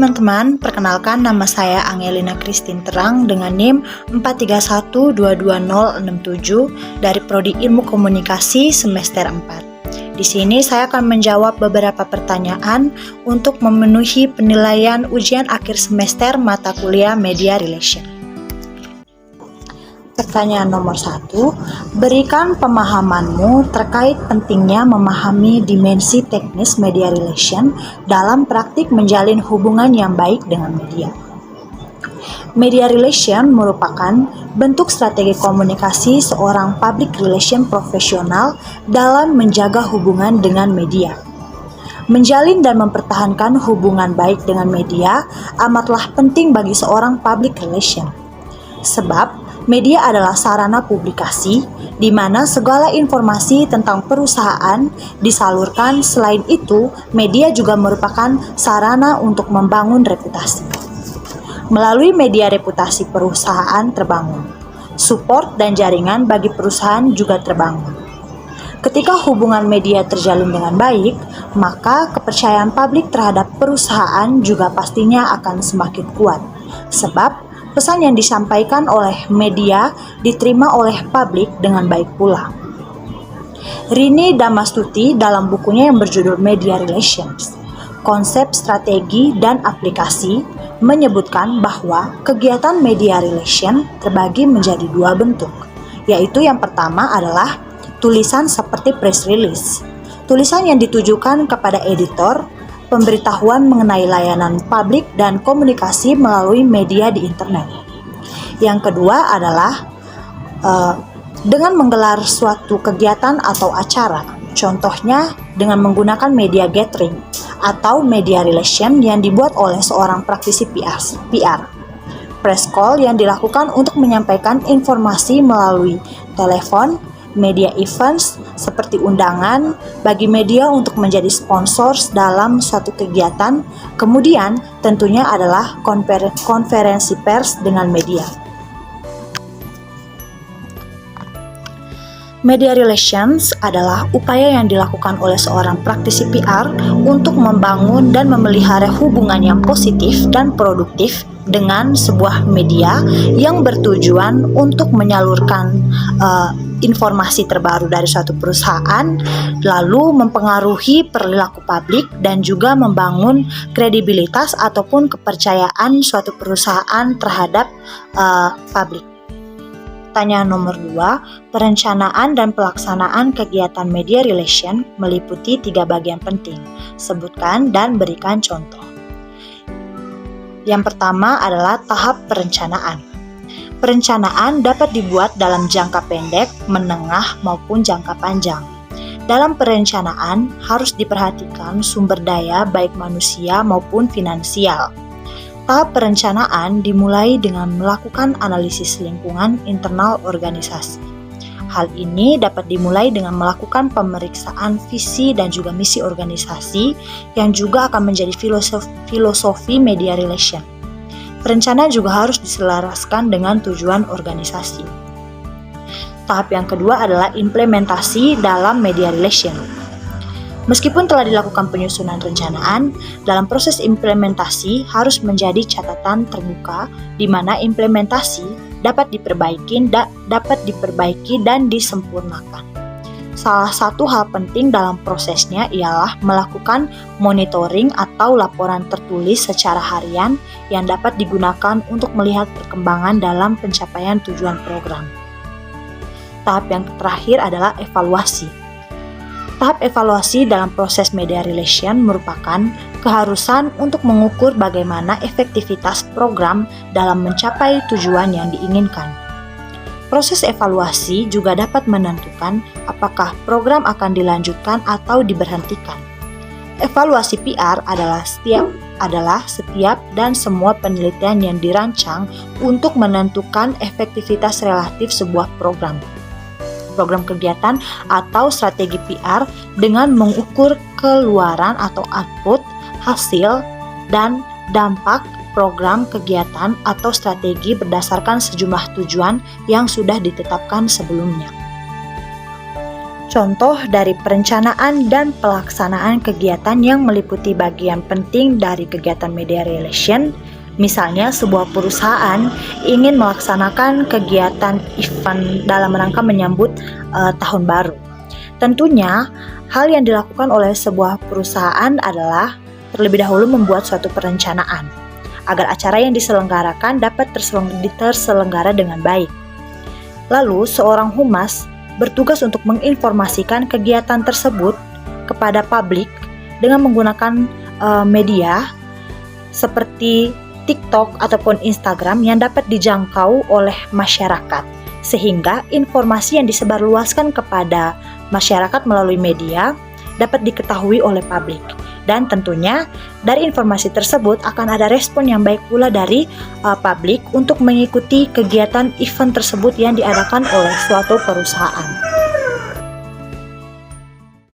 teman-teman, perkenalkan nama saya Angelina Christine Terang dengan NIM 431222067 dari Prodi Ilmu Komunikasi semester 4. Di sini saya akan menjawab beberapa pertanyaan untuk memenuhi penilaian ujian akhir semester mata kuliah Media Relation. Pertanyaan nomor 1, berikan pemahamanmu terkait pentingnya memahami dimensi teknis media relation dalam praktik menjalin hubungan yang baik dengan media. Media relation merupakan bentuk strategi komunikasi seorang public relation profesional dalam menjaga hubungan dengan media. Menjalin dan mempertahankan hubungan baik dengan media amatlah penting bagi seorang public relation. Sebab media adalah sarana publikasi di mana segala informasi tentang perusahaan disalurkan. Selain itu, media juga merupakan sarana untuk membangun reputasi. Melalui media, reputasi perusahaan terbangun. Support dan jaringan bagi perusahaan juga terbangun. Ketika hubungan media terjalin dengan baik, maka kepercayaan publik terhadap perusahaan juga pastinya akan semakin kuat. Sebab pesan yang disampaikan oleh media diterima oleh publik dengan baik pula. Rini Damastuti dalam bukunya yang berjudul Media Relations, Konsep Strategi dan Aplikasi menyebutkan bahwa kegiatan media relation terbagi menjadi dua bentuk, yaitu yang pertama adalah tulisan seperti press release, tulisan yang ditujukan kepada editor, pemberitahuan mengenai layanan publik dan komunikasi melalui media di internet. Yang kedua adalah dengan menggelar suatu kegiatan atau acara, contohnya dengan menggunakan media gathering atau media relation yang dibuat oleh seorang praktisi PR. Press call yang dilakukan untuk menyampaikan informasi melalui telepon, media events seperti undangan bagi media untuk menjadi sponsor dalam suatu kegiatan, kemudian tentunya adalah konferensi pers dengan media. Media relations adalah upaya yang dilakukan oleh seorang praktisi PR untuk membangun dan memelihara hubungan yang positif dan produktif dengan sebuah media yang bertujuan untuk menyalurkan informasi terbaru dari suatu perusahaan, lalu mempengaruhi perilaku publik dan juga membangun kredibilitas ataupun kepercayaan suatu perusahaan terhadap publik. Pertanyaan nomor 2, perencanaan dan pelaksanaan kegiatan media relation meliputi 3 bagian penting. Sebutkan dan berikan contoh. Yang pertama adalah tahap perencanaan. Perencanaan dapat dibuat dalam jangka pendek, menengah, maupun jangka panjang. Dalam perencanaan harus diperhatikan sumber daya baik manusia maupun finansial. Tahap perencanaan dimulai dengan melakukan analisis lingkungan internal organisasi. Hal ini dapat dimulai dengan melakukan pemeriksaan visi dan juga misi organisasi yang juga akan menjadi filosofi media relation. Perencanaan juga harus diselaraskan dengan tujuan organisasi. Tahap yang kedua adalah implementasi dalam media relation. Meskipun telah dilakukan penyusunan rencanaan, dalam proses implementasi harus menjadi catatan terbuka di mana implementasi dapat diperbaiki dan disempurnakan. Salah satu hal penting dalam prosesnya ialah melakukan monitoring atau laporan tertulis secara harian yang dapat digunakan untuk melihat perkembangan dalam pencapaian tujuan program. Tahap yang terakhir adalah evaluasi. Tahap evaluasi dalam proses media relation merupakan keharusan untuk mengukur bagaimana efektivitas program dalam mencapai tujuan yang diinginkan. Proses evaluasi juga dapat menentukan apakah program akan dilanjutkan atau diberhentikan. Evaluasi PR adalah setiap dan semua penelitian yang dirancang untuk menentukan efektivitas relatif sebuah program kegiatan atau strategi PR dengan mengukur keluaran atau output, hasil, dan dampak program kegiatan atau strategi berdasarkan sejumlah tujuan yang sudah ditetapkan sebelumnya. Contoh dari perencanaan dan pelaksanaan kegiatan yang meliputi bagian penting dari kegiatan media relation, misalnya sebuah perusahaan ingin melaksanakan kegiatan event dalam rangka menyambut tahun baru. Tentunya, hal yang dilakukan oleh sebuah perusahaan adalah terlebih dahulu membuat suatu perencanaan agar acara yang diselenggarakan dapat terselenggara dengan baik. Lalu, seorang humas bertugas untuk menginformasikan kegiatan tersebut kepada publik dengan menggunakan media seperti TikTok ataupun Instagram yang dapat dijangkau oleh masyarakat, sehingga informasi yang disebarluaskan kepada masyarakat melalui media dapat diketahui oleh publik. Dan tentunya dari informasi tersebut akan ada respon yang baik pula dari publik untuk mengikuti kegiatan event tersebut yang diadakan oleh suatu perusahaan.